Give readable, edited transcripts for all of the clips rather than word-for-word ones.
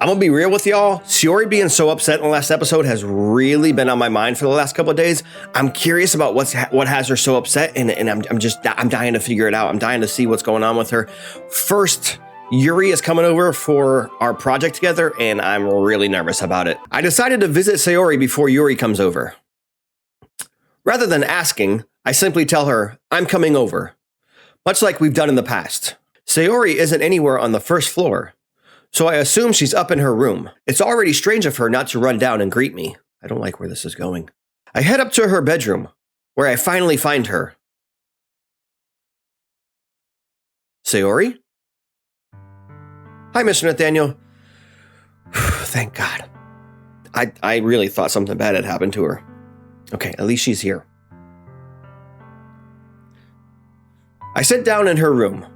I'm gonna be real with y'all. Sayori being so upset in the last episode has really been on my mind for the last couple of days. I'm curious about what has her so upset, and I'm dying to figure it out. I'm dying to see what's going on with her. First, Yuri is coming over for our project together, and I'm really nervous about it. I decided to visit Sayori before Yuri comes over. Rather than asking, I simply tell her, I'm coming over, much like we've done in the past. Sayori isn't anywhere on the first floor, so I assume she's up in her room. It's already strange of her not to run down and greet me. I don't like where this is going. I head up to her bedroom, where I finally find her. Sayori? Hi, Mr. Nathaniel. Thank God. I really thought something bad had happened to her. Okay, at least she's here. I sit down in her room.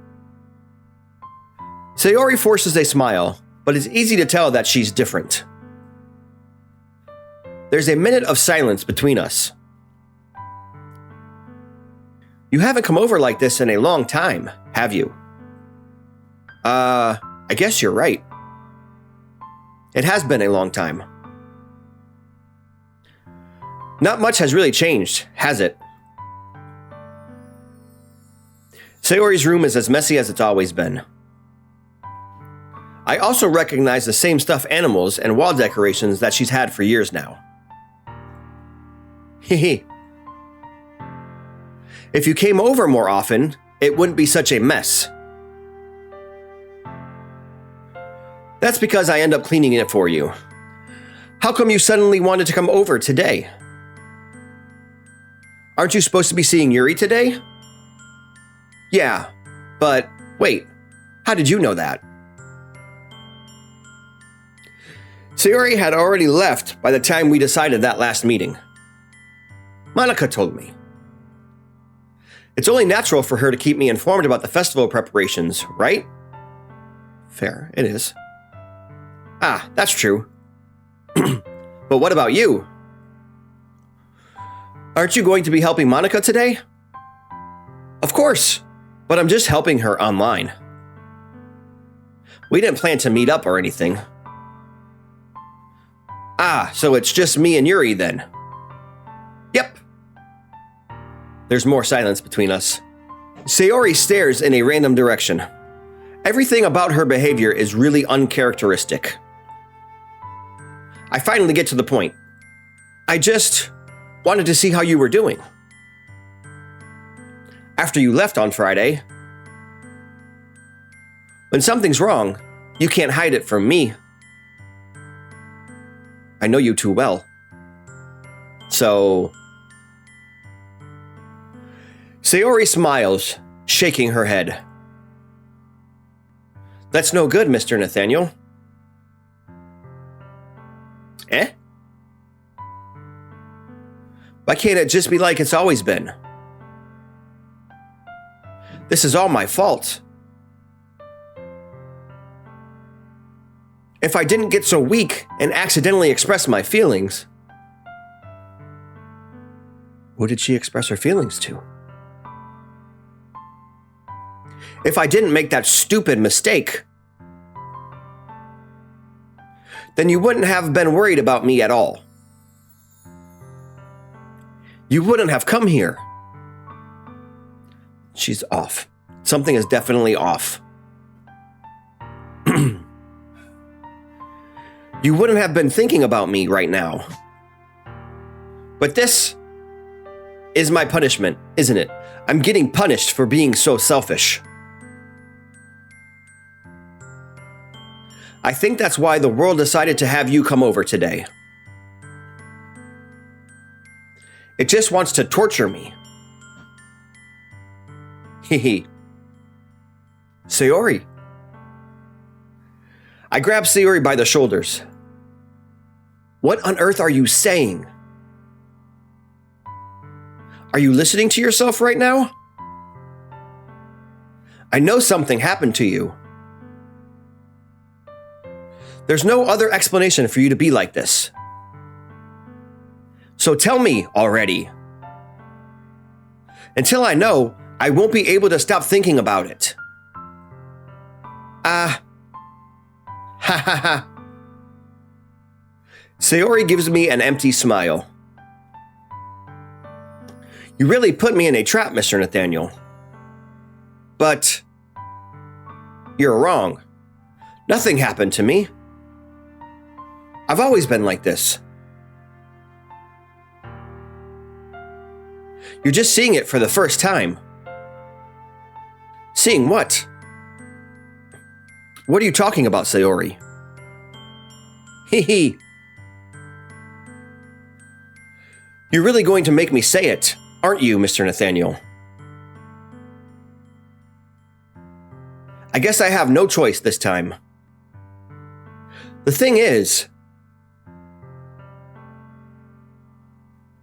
Sayori forces a smile, but it's easy to tell that she's different. There's a minute of silence between us. You haven't come over like this in a long time, have you? I guess you're right. It has been a long time. Not much has really changed, has it? Sayori's room is as messy as it's always been. I also recognize the same stuffed animals and wall decorations that she's had for years now. Hehe. If you came over more often, it wouldn't be such a mess. That's because I end up cleaning it for you. How come you suddenly wanted to come over today? Aren't you supposed to be seeing Yuri today? Yeah, but wait, how did you know that? Sayori had already left by the time we decided that last meeting. Monica told me. It's only natural for her to keep me informed about the festival preparations, right? Fair, it is. Ah, that's true. But what about you? Aren't you going to be helping Monica today? Of course, but I'm just helping her online. We didn't plan to meet up or anything. Ah, so it's just me and Yuri then. Yep. There's more silence between us. Sayori stares in a random direction. Everything about her behavior is really uncharacteristic. I finally get to the point. I just wanted to see how you were doing. After you left on Friday. When something's wrong, you can't hide it from me. I know you too well. So... Sayori smiles, shaking her head. That's no good, Mr. Nathaniel. Eh? Why can't it just be like it's always been? This is all my fault. If I didn't get so weak and accidentally express my feelings... Who did she express her feelings to? If I didn't make that stupid mistake, then you wouldn't have been worried about me at all. You wouldn't have come here. She's off. Something is definitely off. You wouldn't have been thinking about me right now. But this is my punishment, isn't it? I'm getting punished for being so selfish. I think that's why the world decided to have you come over today. It just wants to torture me. Hehe. Sayori. I grab Sayori by the shoulders. What on earth are you saying? Are you listening to yourself right now? I know something happened to you. There's no other explanation for you to be like this. So tell me already. Until I know, I won't be able to stop thinking about it. Ha ha ha. Sayori gives me an empty smile. You really put me in a trap, Mr. Nathaniel. But you're wrong. Nothing happened to me. I've always been like this. You're just seeing it for the first time. Seeing what? What are you talking about, Sayori? Hee hee. You're really going to make me say it, aren't you, Mr. Nathaniel? I guess I have no choice this time. The thing is,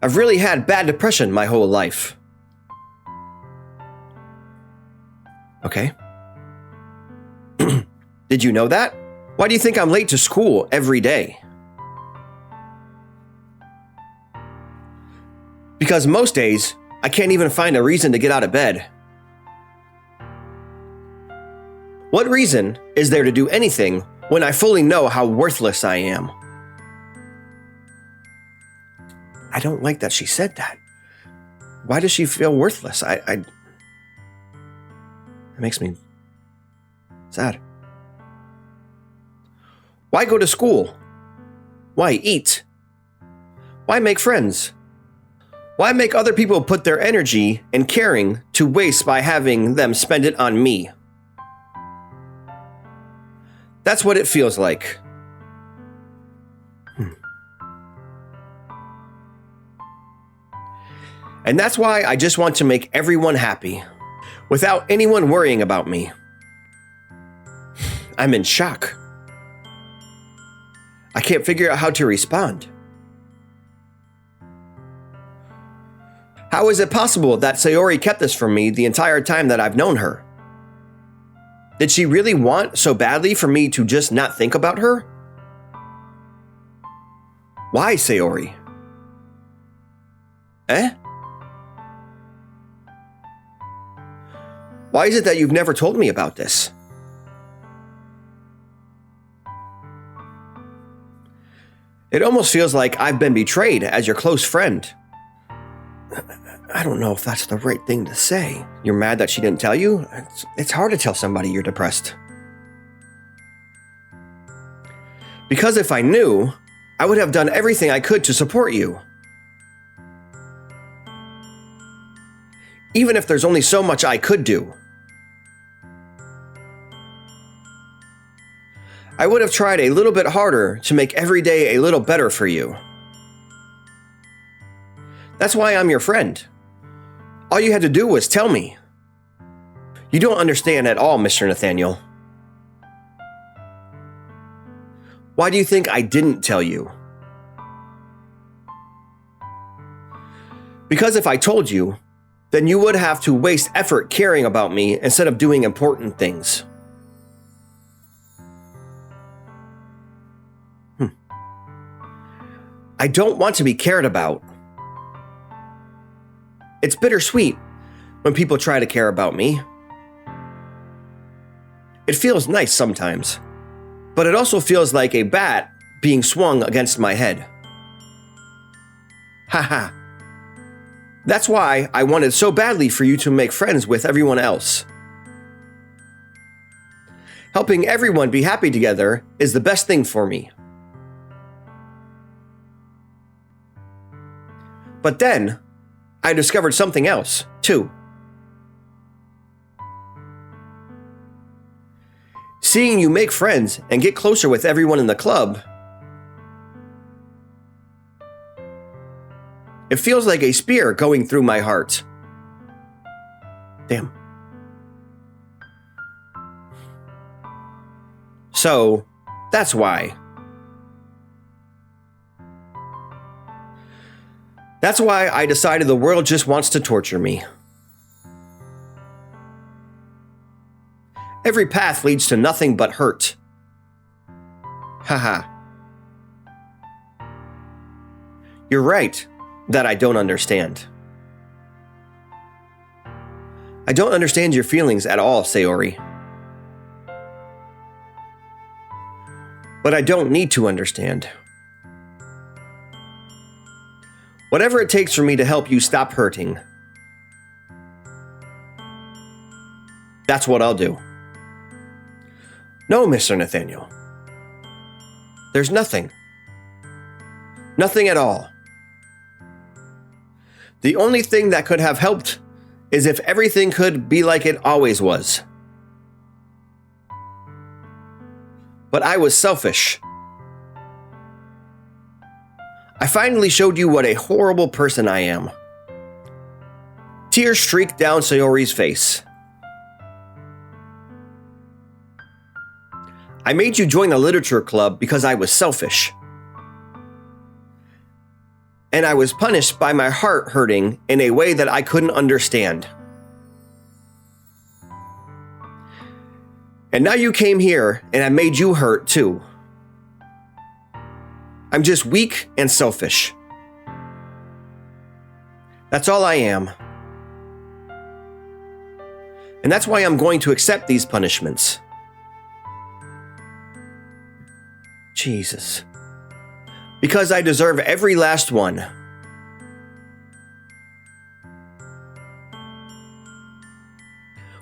I've really had bad depression my whole life. Okay. Did you know that? Why do you think I'm late to school every day? Because most days, I can't even find a reason to get out of bed. What reason is there to do anything when I fully know how worthless I am? I don't like that she said that. Why does she feel worthless? It makes me sad. Why go to school? Why eat? Why make friends? Why make other people put their energy and caring to waste by having them spend it on me? That's what it feels like. And that's why I just want to make everyone happy, without anyone worrying about me. I'm in shock. I can't figure out how to respond. How is it possible that Sayori kept this from me the entire time that I've known her? Did she really want so badly for me to just not think about her? Why, Sayori? Eh? Why is it that you've never told me about this? It almost feels like I've been betrayed as your close friend. I don't know if that's the right thing to say. You're mad that she didn't tell you? It's hard to tell somebody you're depressed. Because if I knew, I would have done everything I could to support you. Even if there's only so much I could do. I would have tried a little bit harder to make every day a little better for you. That's why I'm your friend. All you had to do was tell me. You don't understand at all, Mr. Nathaniel. Why do you think I didn't tell you? Because if I told you, then you would have to waste effort caring about me instead of doing important things. I don't want to be cared about. It's bittersweet when people try to care about me. It feels nice sometimes, but it also feels like a bat being swung against my head. Haha. That's why I wanted so badly for you to make friends with everyone else. Helping everyone be happy together is the best thing for me. But then, I discovered something else, too. Seeing you make friends and get closer with everyone in the club, it feels like a spear going through my heart. Damn. So, that's why. That's why I decided the world just wants to torture me. Every path leads to nothing but hurt. Haha. You're right that I don't understand. I don't understand your feelings at all, Sayori. But I don't need to understand. Whatever it takes for me to help you stop hurting. That's what I'll do. No, Mr. Nathaniel. There's nothing. Nothing at all. The only thing that could have helped is if everything could be like it always was. But I was selfish. I finally showed you what a horrible person I am. Tears streaked down Sayori's face. I made you join the literature club because I was selfish. And I was punished by my heart hurting in a way that I couldn't understand. And now you came here and I made you hurt too. I'm just weak and selfish. That's all I am. And that's why I'm going to accept these punishments. Jesus. Because I deserve every last one.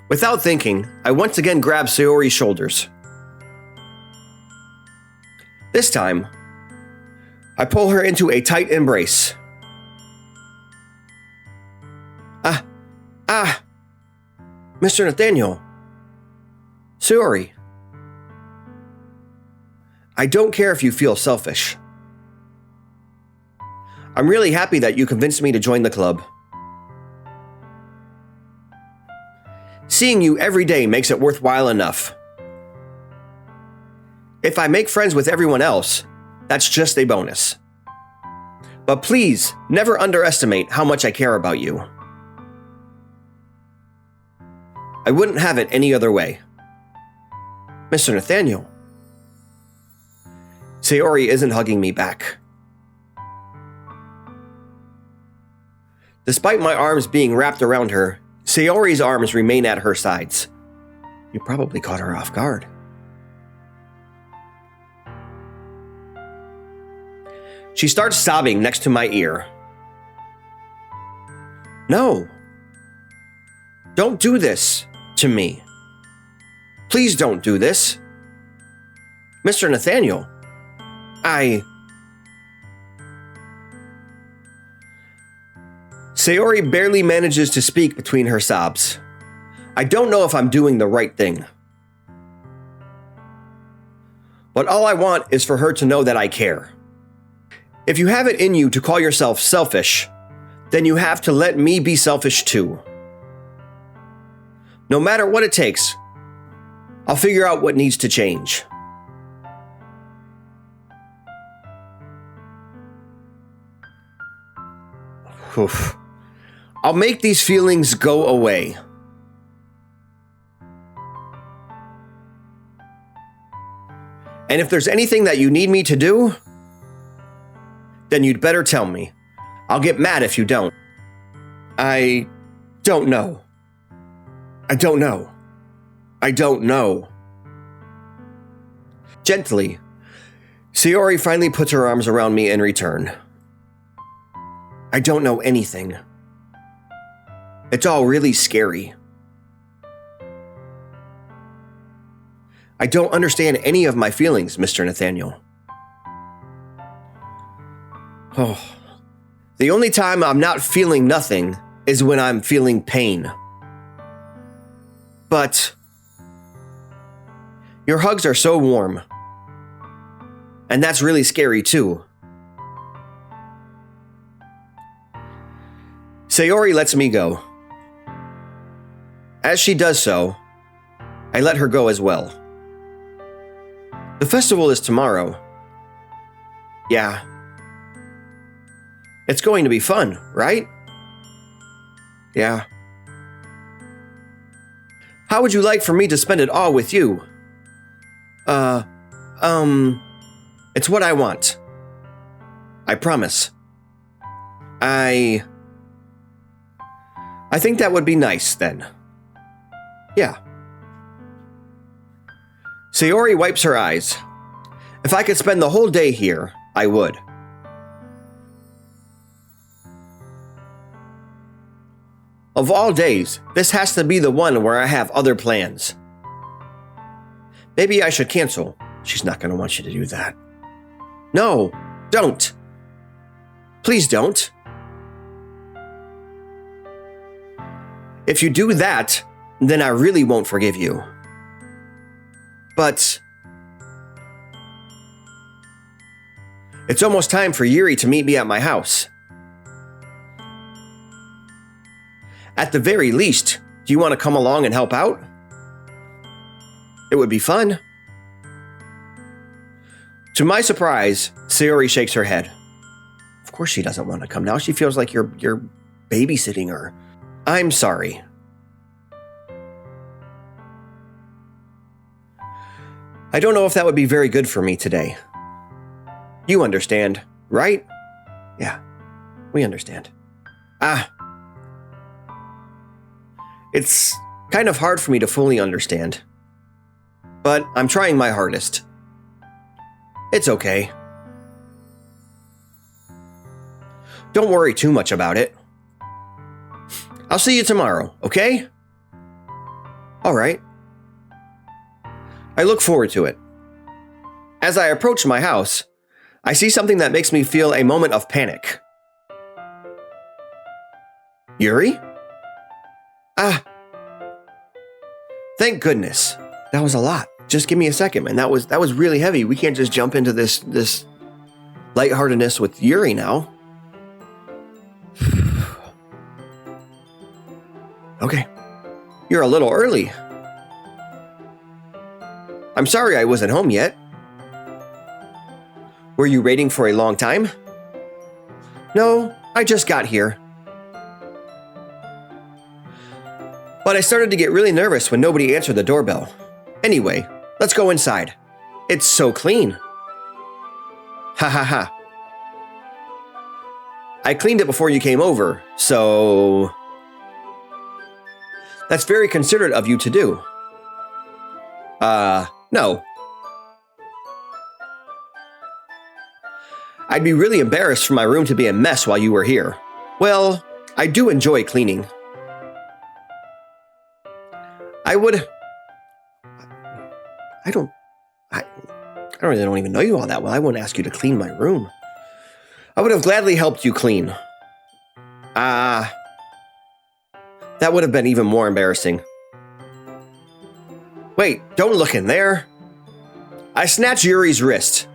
Without thinking, I once again grabbed Sayori's shoulders. This time, I pull her into a tight embrace. Mr. Nathaniel. Sayori. I don't care if you feel selfish. I'm really happy that you convinced me to join the club. Seeing you every day makes it worthwhile enough. If I make friends with everyone else, that's just a bonus. But please, never underestimate how much I care about you. I wouldn't have it any other way. Mr. Nathaniel. Sayori isn't hugging me back. Despite my arms being wrapped around her, Sayori's arms remain at her sides. You probably caught her off guard. She starts sobbing next to my ear. No. Don't do this to me. Please don't do this. Mr. Nathaniel, Sayori barely manages to speak between her sobs. I don't know if I'm doing the right thing. But all I want is for her to know that I care. If you have it in you to call yourself selfish, then you have to let me be selfish too. No matter what it takes, I'll figure out what needs to change. Oof. I'll make these feelings go away. And if there's anything that you need me to do, then you'd better tell me. I'll get mad if you don't. I don't know. I don't know. I don't know. Gently, Sayori finally puts her arms around me in return. I don't know anything. It's all really scary. I don't understand any of my feelings, Mr. Nathaniel. Oh, the only time I'm not feeling nothing is when I'm feeling pain. But your hugs are so warm. And that's really scary too. Sayori lets me go. As she does so, I let her go as well. The festival is tomorrow. Yeah. It's going to be fun, right? Yeah. How would you like for me to spend it all with you? It's what I want. I promise. I think that would be nice then. Yeah. Sayori wipes her eyes. If I could spend the whole day here, I would. Of all days, this has to be the one where I have other plans. Maybe I should cancel. She's not going to want you to do that. No, don't. Please don't. If you do that, then I really won't forgive you. But it's almost time for Yuri to meet me at my house. At the very least, do you want to come along and help out? It would be fun. To my surprise, Sayori shakes her head. Of course she doesn't want to come now. She feels like you're babysitting her. I'm sorry. I don't know if that would be very good for me today. You understand, right? Yeah, we understand. It's kind of hard for me to fully understand. But I'm trying my hardest. It's okay. Don't worry too much about it. I'll see you tomorrow, okay? All right. I look forward to it. As I approach my house, I see something that makes me feel a moment of panic. Yuri? Thank goodness. That was a lot. Just give me a second, man. That was really heavy. We can't just jump into this lightheartedness with Yuri now. Okay. You're a little early. I'm sorry I wasn't home yet. Were you waiting for a long time? No, I just got here. But I started to get really nervous when nobody answered the doorbell. Anyway, let's go inside. It's so clean. Ha ha ha. I cleaned it before you came over, so... That's very considerate of you to do. No. I'd be really embarrassed for my room to be a mess while you were here. Well, I do enjoy cleaning. I really don't even know you all that well. I wouldn't ask you to clean my room. I would have gladly helped you clean. That would have been even more embarrassing. Wait, don't look in there. I snatched Yuri's wrist,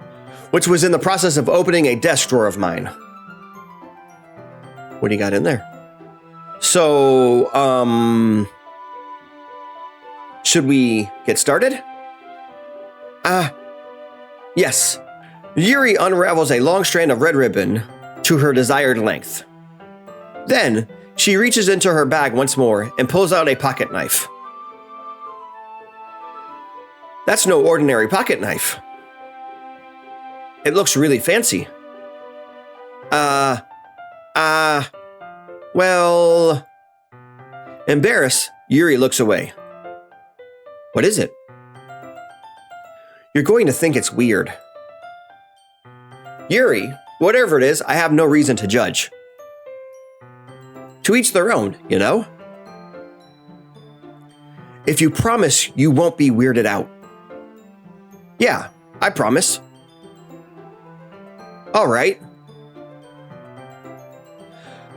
which was in the process of opening a desk drawer of mine. What do you got in there? So, should we get started? Yes. Yuri unravels a long strand of red ribbon to her desired length. Then, she reaches into her bag once more and pulls out a pocket knife. That's no ordinary pocket knife. It looks really fancy. Well... Embarrassed, Yuri looks away. What is it? You're going to think it's weird. Yuri, whatever it is, I have no reason to judge. To each their own, you know? If you promise you won't be weirded out. Yeah, I promise. All right.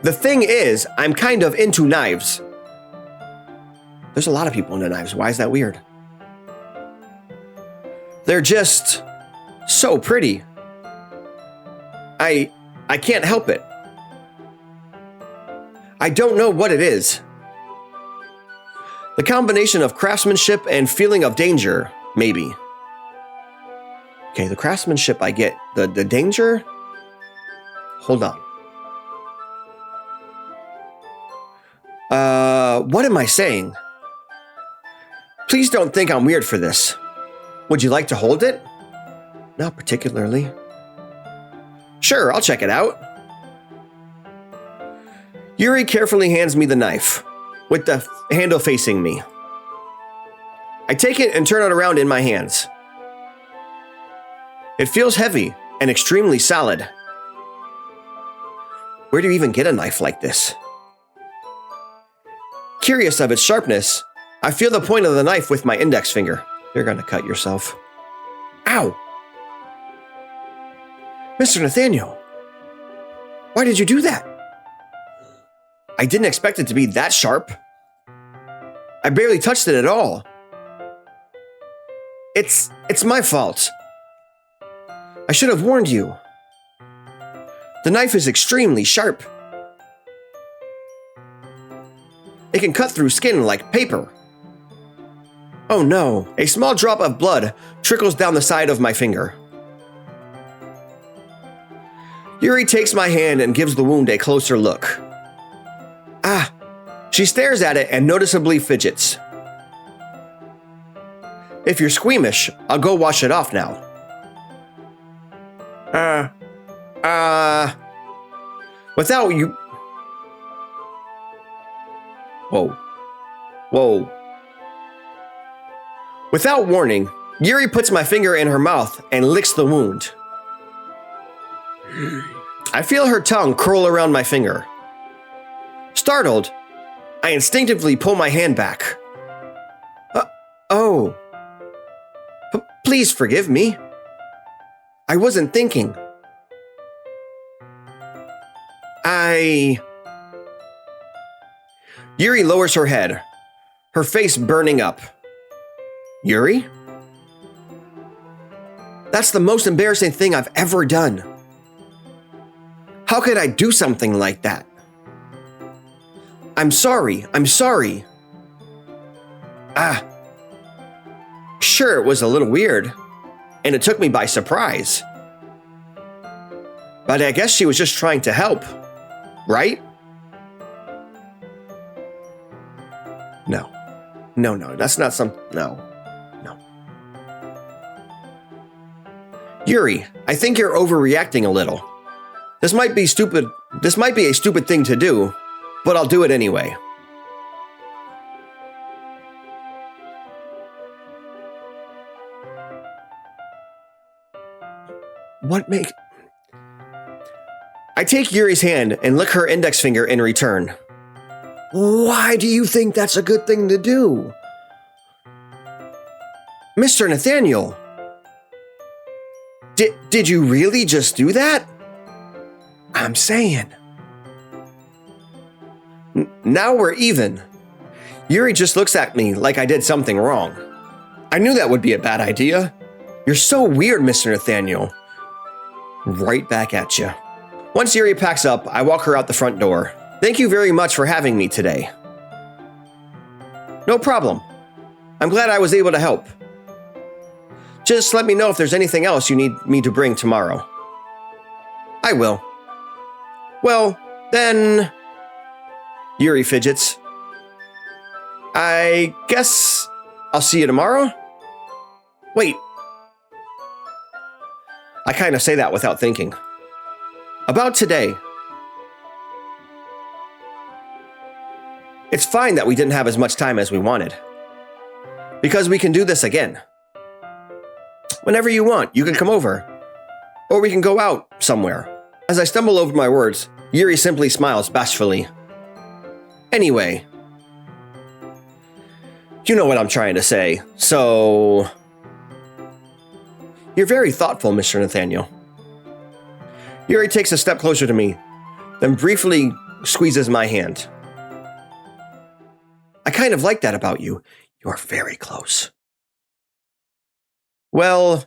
The thing is, I'm kind of into knives. There's a lot of people into knives. Why is that weird? They're just so pretty. I can't help it. I don't know what it is. The combination of craftsmanship and feeling of danger, maybe. Okay, the craftsmanship I get. The danger? Hold on. What am I saying? Please don't think I'm weird for this. Would you like to hold it? Not particularly. Sure, I'll check it out. Yuri carefully hands me the knife, with the handle facing me. I take it and turn it around in my hands. It feels heavy and extremely solid. Where do you even get a knife like this? Curious of its sharpness, I feel the point of the knife with my index finger. You're gonna cut yourself. Ow! Mr. Nathaniel, why did you do that? I didn't expect it to be that sharp. I barely touched it at all. It's my fault. I should have warned you. The knife is extremely sharp. It can cut through skin like paper. Oh no, a small drop of blood trickles down the side of my finger. Yuri takes my hand and gives the wound a closer look. Ah, she stares at it and noticeably fidgets. If you're squeamish, I'll go wash it off now. Without you... Whoa. Without warning, Yuri puts my finger in her mouth and licks the wound. I feel her tongue curl around my finger. Startled, I instinctively pull my hand back. Please forgive me. I wasn't thinking. Yuri lowers her head, her face burning up. Yuri? That's the most embarrassing thing I've ever done. How could I do something like that? I'm sorry. Sure, it was a little weird, and it took me by surprise. But I guess she was just trying to help, right? No, that's not no. Yuri, I think you're overreacting a little. This might be a stupid thing to do, but I'll do it anyway. I take Yuri's hand and lick her index finger in return. Why do you think that's a good thing to do? Mr. Nathaniel, did you really just do that? I'm saying. Now we're even. Yuri just looks at me like I did something wrong. I knew that would be a bad idea. You're so weird, Mr. Nathaniel. Right back at you. Once Yuri packs up, I walk her out the front door. Thank you very much for having me today. No problem. I'm glad I was able to help. Just let me know if there's anything else you need me to bring tomorrow. I will. Well, then... Yuri fidgets. I guess I'll see you tomorrow? Wait. I kind of say that without thinking. About today. It's fine that we didn't have as much time as we wanted. Because we can do this again. Whenever you want, you can come over. Or we can go out somewhere. As I stumble over my words, Yuri simply smiles bashfully. Anyway. You know what I'm trying to say, so... You're very thoughtful, Mr. Nathaniel. Yuri takes a step closer to me, then briefly squeezes my hand. I kind of like that about you. You're very close. Well,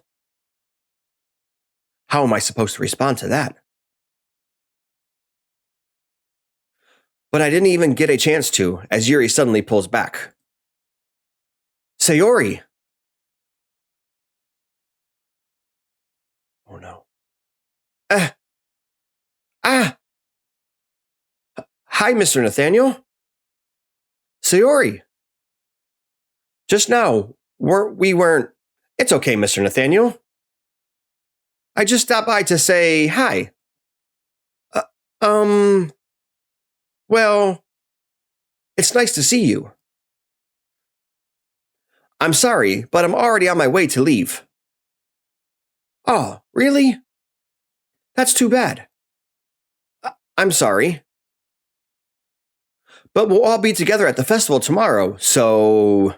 how am I supposed to respond to that? But I didn't even get a chance to, as Yuri suddenly pulls back. Sayori! Oh no. Hi, Mr. Nathaniel. Sayori. Just now, we weren't... It's okay, Mr. Nathaniel. I just stopped by to say hi. Well, it's nice to see you. I'm sorry, but I'm already on my way to leave. Oh, really? That's too bad. I'm sorry. But we'll all be together at the festival tomorrow, so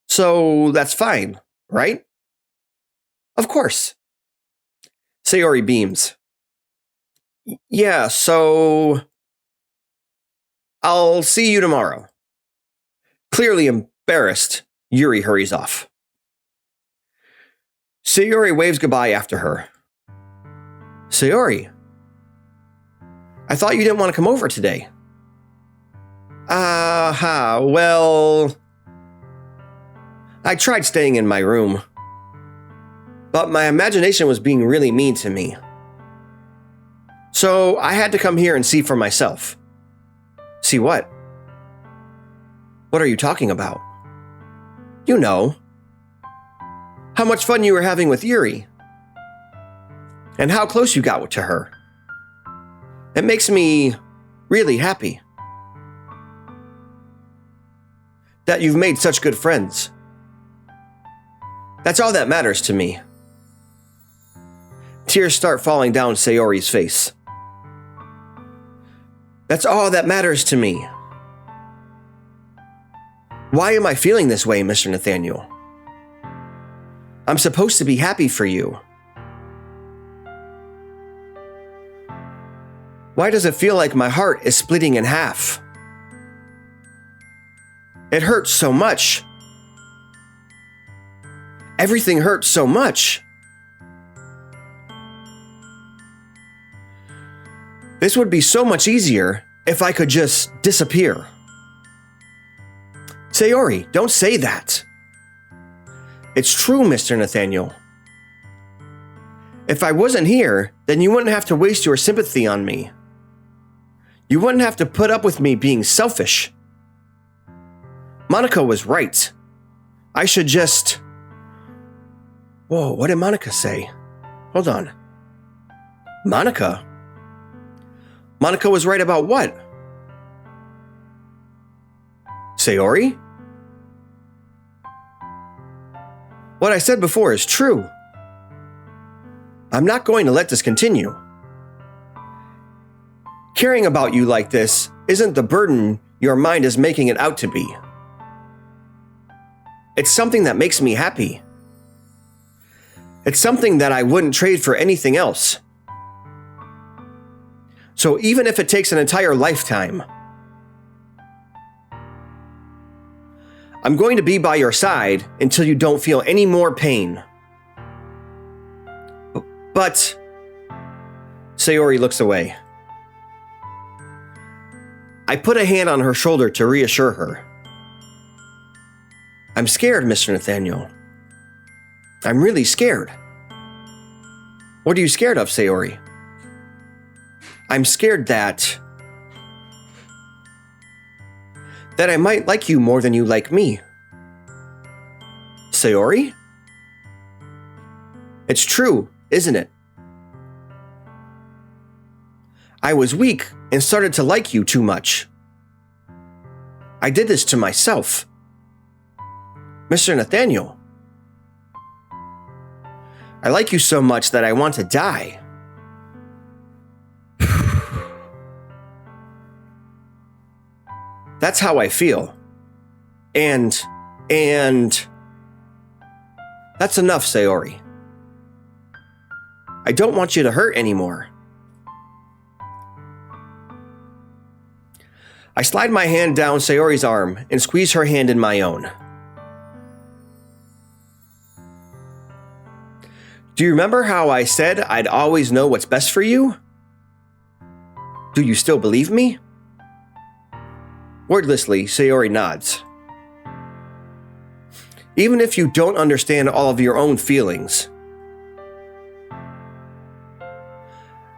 that's fine, right? Of course. Sayori beams. Yeah, so I'll see you tomorrow. Clearly embarrassed, Yuri hurries off. Sayori waves goodbye after her. Sayori, I thought you didn't want to come over today. Well, I tried staying in my room, but my imagination was being really mean to me. So I had to come here and see for myself. See what? What are you talking about? You know. How much fun you were having with Yuri. And how close you got to her. It makes me really happy that you've made such good friends. That's all that matters to me. Tears start falling down Sayori's face. That's all that matters to me. Why am I feeling this way, Mr. Nathaniel? I'm supposed to be happy for you. Why does it feel like my heart is splitting in half? It hurts so much. Everything hurts so much. This would be so much easier if I could just disappear. Sayori, don't say that. It's true, Mr. Nathaniel. If I wasn't here, then you wouldn't have to waste your sympathy on me. You wouldn't have to put up with me being selfish. Monica was right. I should just... Whoa, what did Monica say? Hold on. Monica? Monica was right about what? Sayori? What I said before is true. I'm not going to let this continue. Caring about you like this isn't the burden your mind is making it out to be. It's something that makes me happy. It's something that I wouldn't trade for anything else. So even if it takes an entire lifetime, I'm going to be by your side until you don't feel any more pain. But... Sayori looks away. I put a hand on her shoulder to reassure her. I'm scared, Mr. Nathaniel. I'm really scared. What are you scared of, Sayori? I'm scared that I might like you more than you like me. Sayori? It's true, isn't it? I was weak and started to like you too much. I did this to myself. Mr. Nathaniel, I like you so much that I want to die. That's how I feel. And that's enough, Sayori. I don't want you to hurt anymore. I slide my hand down Sayori's arm and squeeze her hand in my own. Do you remember how I said I'd always know what's best for you? Do you still believe me? Wordlessly, Sayori nods. Even if you don't understand all of your own feelings,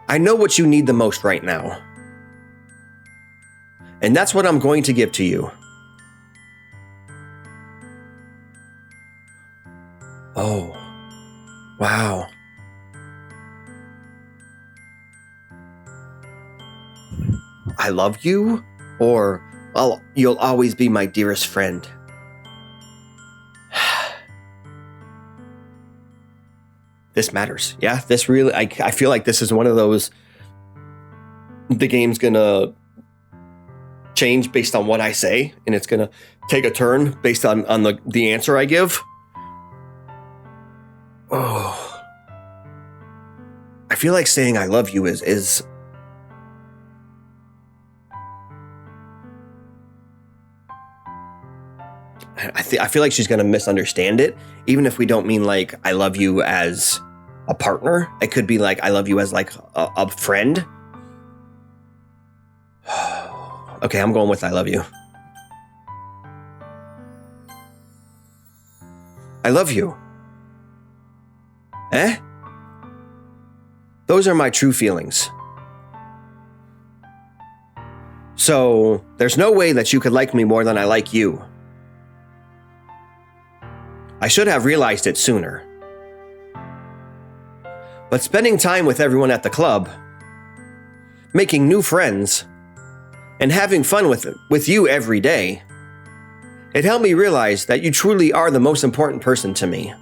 I know what you need the most right now. And that's what I'm going to give to you. Oh, wow. I love you, or you'll always be my dearest friend. This matters. Yeah, this really, I feel like this is one of those, the game's gonna change based on what I say, and it's going to take a turn based on the answer I give. Oh. I feel like saying I love you is I feel like she's going to misunderstand it, even if we don't mean like I love you as a partner. It could be like I love you as like a friend. Okay, I'm going with I love you. I love you. Eh? Those are my true feelings. So, there's no way that you could like me more than I like you. I should have realized it sooner. But spending time with everyone at the club, making new friends, and having fun with you every day, it helped me realize that you truly are the most important person to me.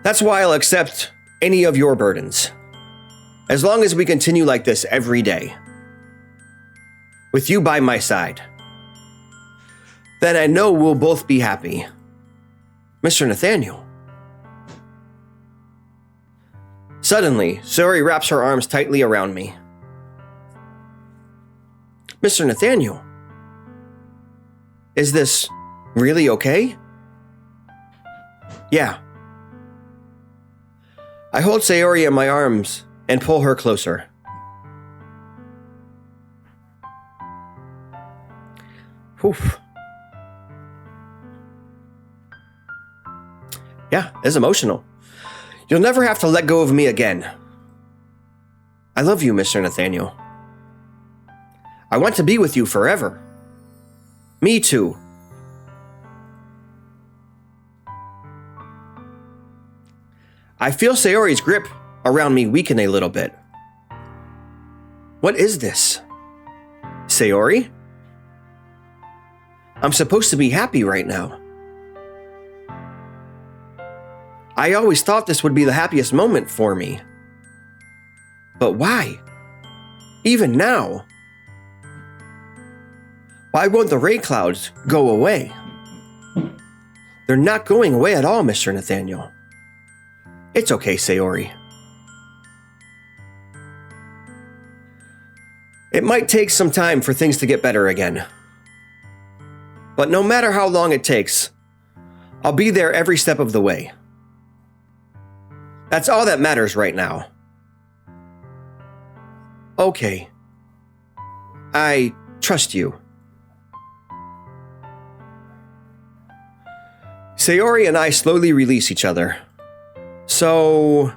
That's why I'll accept any of your burdens, as long as we continue like this every day, with you by my side. Then I know we'll both be happy. Mr. Nathaniel. Suddenly, Sayori wraps her arms tightly around me. Mr. Nathaniel, is this really okay? Yeah. I hold Sayori in my arms and pull her closer. Whew. Yeah, it's emotional. You'll never have to let go of me again. I love you, Mr. Nathaniel. I want to be with you forever. Me too. I feel Sayori's grip around me weaken a little bit. What is this? Sayori? I'm supposed to be happy right now. I always thought this would be the happiest moment for me. But why? Even now? Why won't the rain clouds go away? They're not going away at all, Mr. Nathaniel. It's okay, Sayori. It might take some time for things to get better again. But no matter how long it takes, I'll be there every step of the way. That's all that matters right now. Okay. I trust you. Sayori and I slowly release each other. So,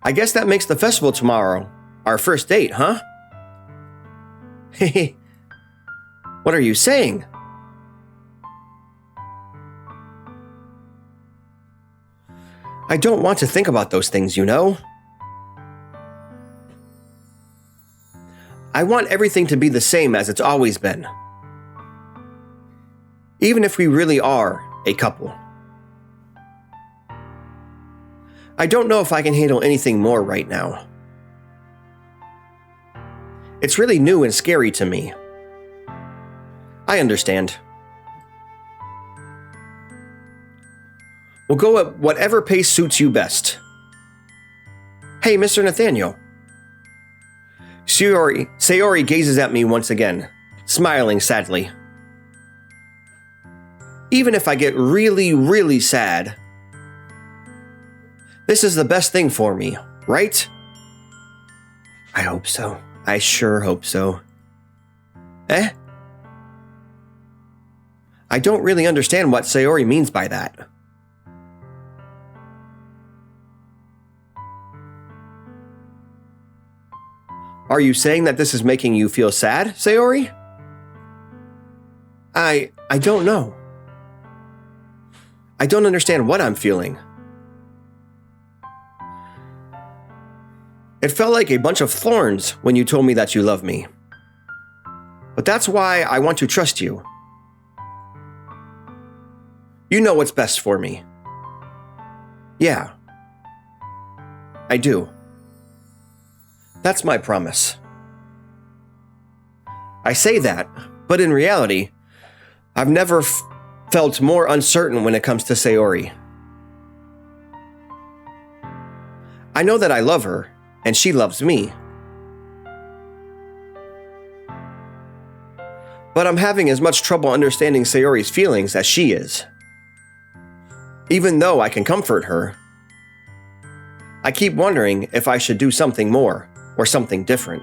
I guess that makes the festival tomorrow our first date, huh? Hehe. What are you saying? I don't want to think about those things, you know? I want everything to be the same as it's always been. Even if we really are a couple. I don't know if I can handle anything more right now. It's really new and scary to me. I understand. We'll go at whatever pace suits you best. Hey, Mr. Nathaniel. Sayori gazes at me once again, smiling sadly. Even if I get really, really sad, this is the best thing for me, right? I hope so. I sure hope so. Eh? I don't really understand what Sayori means by that. Are you saying that this is making you feel sad, Sayori? I don't know. I don't understand what I'm feeling. It felt like a bunch of thorns when you told me that you love me. But that's why I want to trust you. You know what's best for me. Yeah. I do. That's my promise. I say that, but in reality, I've never felt more uncertain when it comes to Sayori. I know that I love her, and she loves me. But I'm having as much trouble understanding Sayori's feelings as she is. Even though I can comfort her, I keep wondering if I should do something more or something different.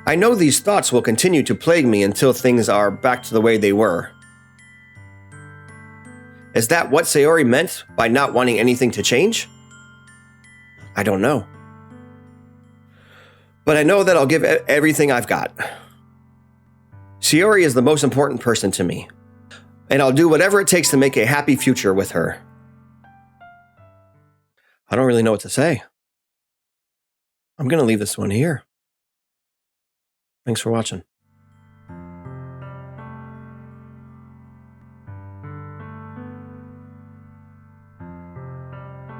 I know these thoughts will continue to plague me until things are back to the way they were. Is that what Sayori meant by not wanting anything to change? I don't know. But I know that I'll give everything I've got. Sayori is the most important person to me, and I'll do whatever it takes to make a happy future with her. I don't really know what to say. I'm going to leave this one here. Thanks for watching.